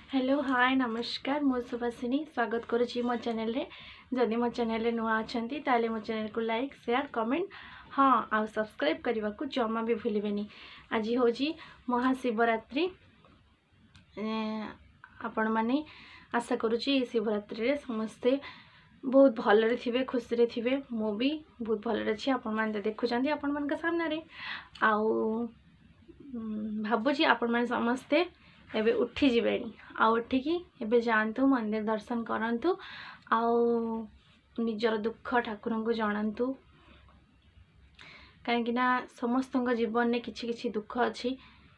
Hello hi नमस्कार मो सुभाषिनी स्वागत करुच्ची मो चैनल रे जदि मो चैनल नुआ अच्छा ताले मो चैनल को लाइक शेयर कमेंट हाँ आ सब्सक्राइब करने को जमा भी भूलें। आज हूँ महाशिवरात्रि आपण मैंने आशा करुच्ची शिवरात्रि रे समस्ते बहुत भलरे थे खुशी रे थे मु भी बहुत भलरे अच्छी आपण मैंने देखुं आपण मान सामने भावुची आपण मैंने समस्ते एबे उठी जिबेनी आ उठिकी एबे जानतु मंदिर दर्शन करंतु आउ निजर दुख ठाकुर को जनातु कहीं समस्त जीवन में किछि किछि दुख अच्छी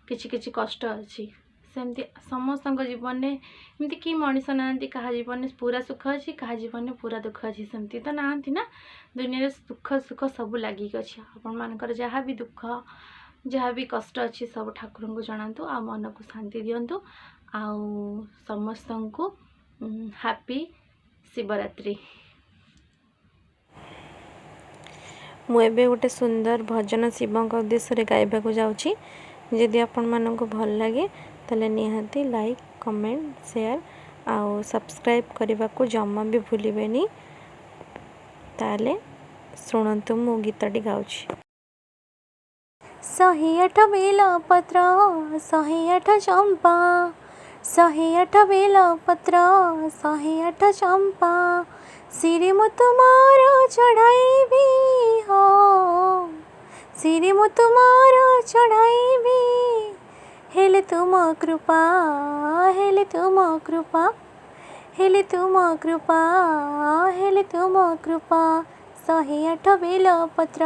किछि किछि कष्ट अच्छी सेमती समस्त जीवन में एमती कि मनीष ना क्या जीवन में पूरा सुख अच्छी क्या जीवन में पूरा दुख अच्छी सेमती तो ना दुनिया दुख सुख सब लगिक अच्छी आपण मानकर जहाँ भी दुख जहाँ भी कष्ट अच्छी सब ठाकुर को जनातु आ मन को शांति दिंतु आउ समस्त को हैप्पी शिवरात्रि। मुझे गोटे सुंदर भजन शिवों उद्देश्य गाइबा को जाऊँगी जदि आपण मानक भल लगे ताले निहाती लाइक कमेंट शेयर आउ सब्सक्राइब करने को जमा भी भूलें। ताले शुणु मु गीतटी गाउछि। 108 बेल पत्र 108 चंपा 108 बेल पत्र 108 चंपा सिरि मु तुमार चढ़ाइबी हो सिरि मु तुमार चढ़ाइबी हेले तुम कृपा हेले तुम कृपा हेले तुम कृपा हेले तुम कृपा 108 बेल पत्र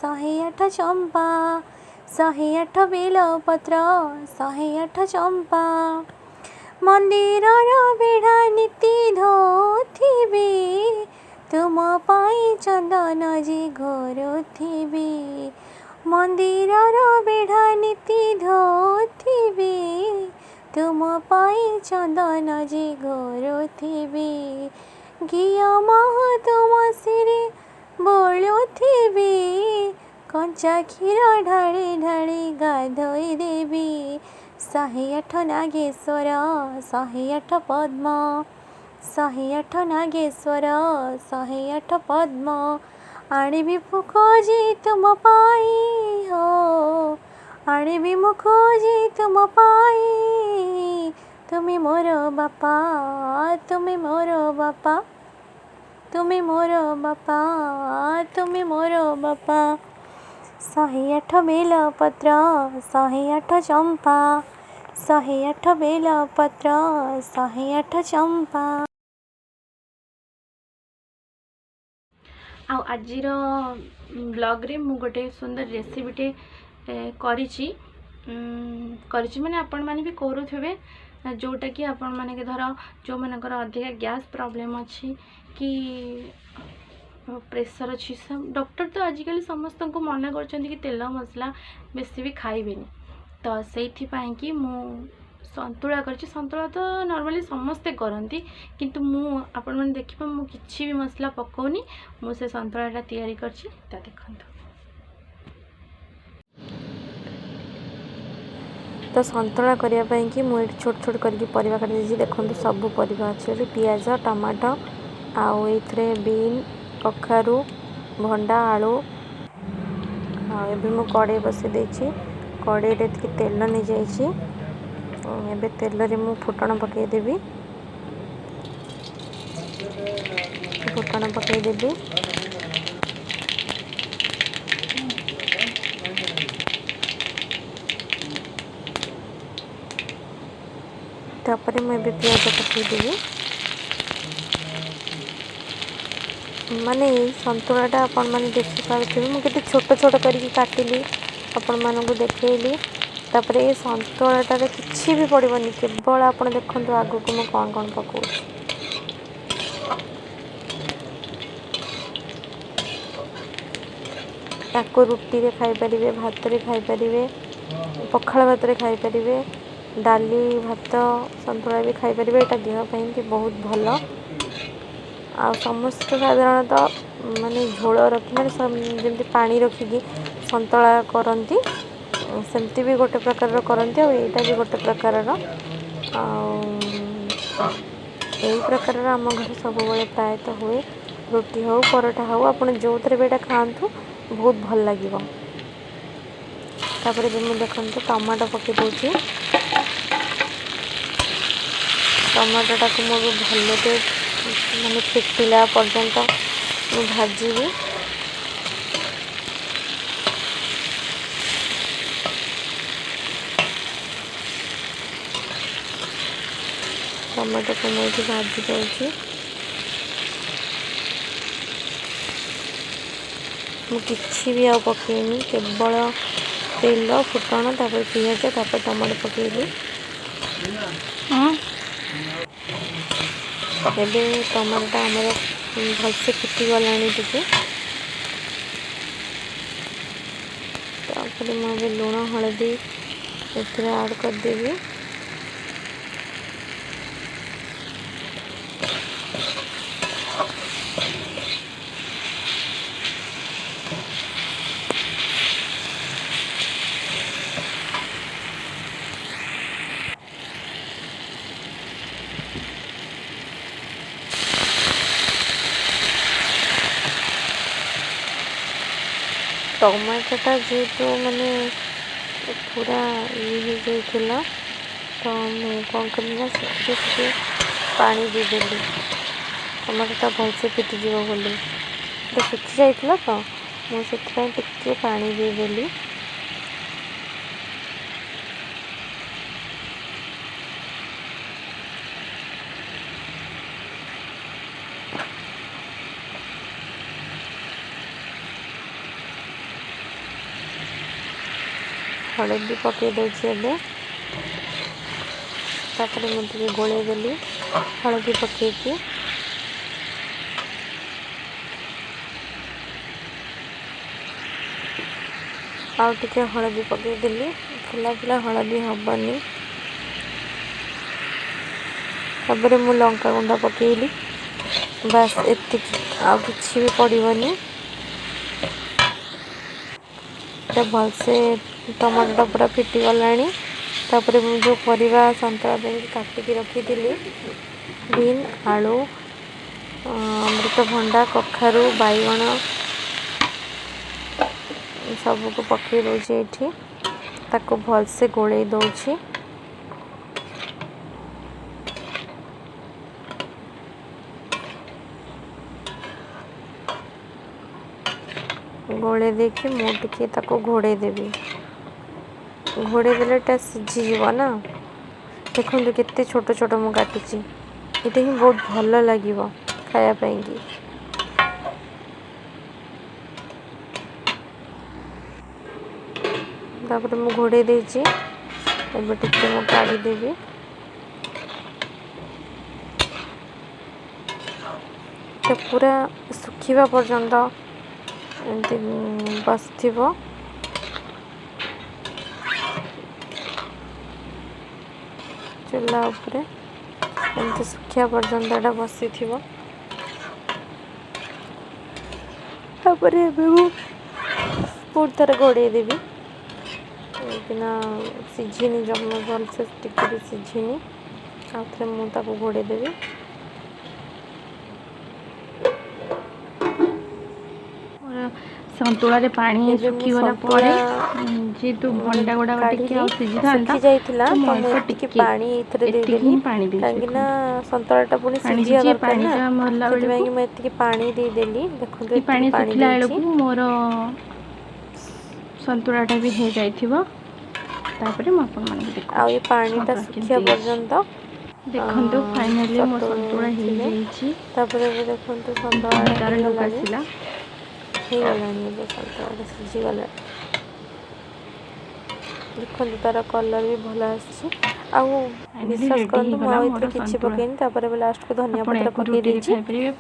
108 चंपा 108 बेल पत्र 108 चंपा मंदिर बेढ़ा नीति धोथिबी तुम पाई चंदन जी घोरुथिबी मंदिर बेढ़ा नीति धोथिबी तुम पाई चंदन जी घोरुथिबी घिया मह तुम सिरे बोलुथिबी कंचा क्षीर ढाड़ी ढाड़ी गाधोई देवी 108 नागेश्वर 108 पद्म 108 नागेश्वर 108 पद्म आणिबी खोजी तुम पाई हो आणिबी मु खोजी तुम पाई तुम्हें मोर बापा तुम्हें मोर बापा तुम्हें मोर बापा तुम्हें मोर बापा 108 बेल पत्र 108 चंपा 108 बेल पत्र 108 चंपा। आजिर ब्लॉग रे मु गोटे सुंदर रेसिपीटे करिछि माने आपण माने भी करूथिबे जोटा कि आपण माने के धर जो मानकर अधिक गैस प्रॉब्लम अच्छी कि प्रेशर अच्छी डॉक्टर तो आजिकल समस्त को मना करछन्ती कि तेल मसला बेसी भी खाइबेनी तो से कि मु संतुला करछि संतुला तो नॉर्मली समस्ते करती किंतु मु आपण माने देखिबा मु किछि भी मसला पकोनी मु से संतुलाटा तैयारी करछि ता देखंतु। तो संतुला करने कि मुझे छोट छोट करके परिवा काटी देछि देखो सब परिवा अच्छे पियाज टमाटो आउ एथरे बीन कखारू भंडा आलू आबे मु कड़े बसई देछि कड़े रे तेल नहीं जाइछि एबे तेल रे मु फुटण पकई देबी फुटण पकई देबी तापर मुझे प्याज पकईदेवी माने संतुलाटा आपण मैंने देखी पारे मुझे छोट छोट करके काटिली आपण मानक देखली तापर ये संतुलाटारे किसी भी पड़ोनी केवल आप देखते आगू को मैं कौन कौन पकाऊँ ताको रुटी रे खाई पारिबे भात रे खाई पारिबे पखाल भात रे खाई पारिबे डाली भात संतुला भी खाई पारिबे एटा देह ପାଇଁ कि बहुत भल आ समस्त साधारणतः माने झोल रखी माने जमी पानी रखिकी संतुला करती सेमती भी गोटे प्रकार करती आ एटा भी गोटे प्रकार यही प्रकार आम घर सब प्रायतः हुए रुटी हो परोठा हो आप जो थे भी खातु बहुत भल लगे। तापर भी मुझे देखो टमाटो पकई दूसरी टमाटोटा को मुझे भलटे माने फिटिला पर्यंत भाजी टमाटो को मुझे भाजी दूसरी मुझे भी आ पकईनी केवल तेल फुटण तापर पियाज तापर टमाटो पकईली एबे टमाटोटा आमर भलसे फुटी गला टे तापर मुझे लुण हलदी ऐड करदेवी टमाटोटा जेहेतु माने पूरा ये हो तो मुझे कौन करना से पानी देदेली टमाटोटा भलसे फिटिज बोली तो सुखी जाइला तो मुझे टिके पानी देदेली हलदी पकई दूसरी एवं तापर मुझे गोलेदेली हलदी पकईकी आउ टिके हलदी पकईदेली फुला फुला हलदी हबनी तापर मु लंका गुंडा पकईली बस एति आ किसी भी पड़ोनी भलसे टमाटोटा पूरा फिटी गलानी तापर जो परिवा संतरा काटिकी रखी बीन आलू अमृतभंडा कखारू बैगण सबको पकई दूसरी ये ताको भलसे गोले दौची गोले देखी मुझे ताको घोड़े देवी घोड़े देलेटा सीझीज ना देखो केते छोट छोट मु काटी ये ही बहुत भल लगे खायापाई की तापर मु घोड़े देची एबे टिके मु काढ़ी देवी तो पूरा सुखिबा पर्यंत एमती बस चूल्हा उपरे एमती सुखिया पर्यंत एटा बसी तापर पुणी थर घोड़े देवी किना सीझीनी जमा भलसे टिके सीझीनी आउे मुझे घोड़े देवी संतुला रे पानी सुखी गला परे जेतु भंडा गोडा टिके आ सिझी थांता जाइतिला तो टिके पानी इथरे दे देली पानी दे कांगिना संतुलाटा पुनी सिझिया दरकार ना सेति बाकी मैं इतकी पानी दे देली देखो तो पानी सुखिला बेलकु मोर संतुलाटा भी हे जाइथिबो तापरे म अपन मन देखो आ ये पानीटा सुखिया पर्यंत देखंतु फाइनली मो संतुला हे जाइछि तापरे देखंतु संतुला लोक आसिला सीझीगला देखो तार कलर भी भल आश्वास करूँ मुझे किसी पकईनी लास्ट को धनिया पत्र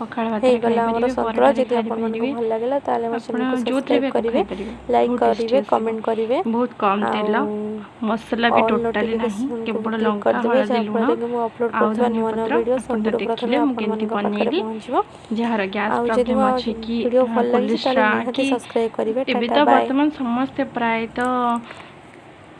पकई गला सतुला जब आप भल लगे सब्सक्राइब करेंगे लाइक करेंगे कमेंट करेंगे बहुत कम तेल मसला भी टोटली नहीं केवल लंका हळदी लुण अपलोड कर नुआ नुआ वीडियो सब प्रथम जार गैस प्रॉब्लम अछि कि वीडियो भल लगे सब्सक्राइब करेंगे वर्तमान समस्त प्राय तो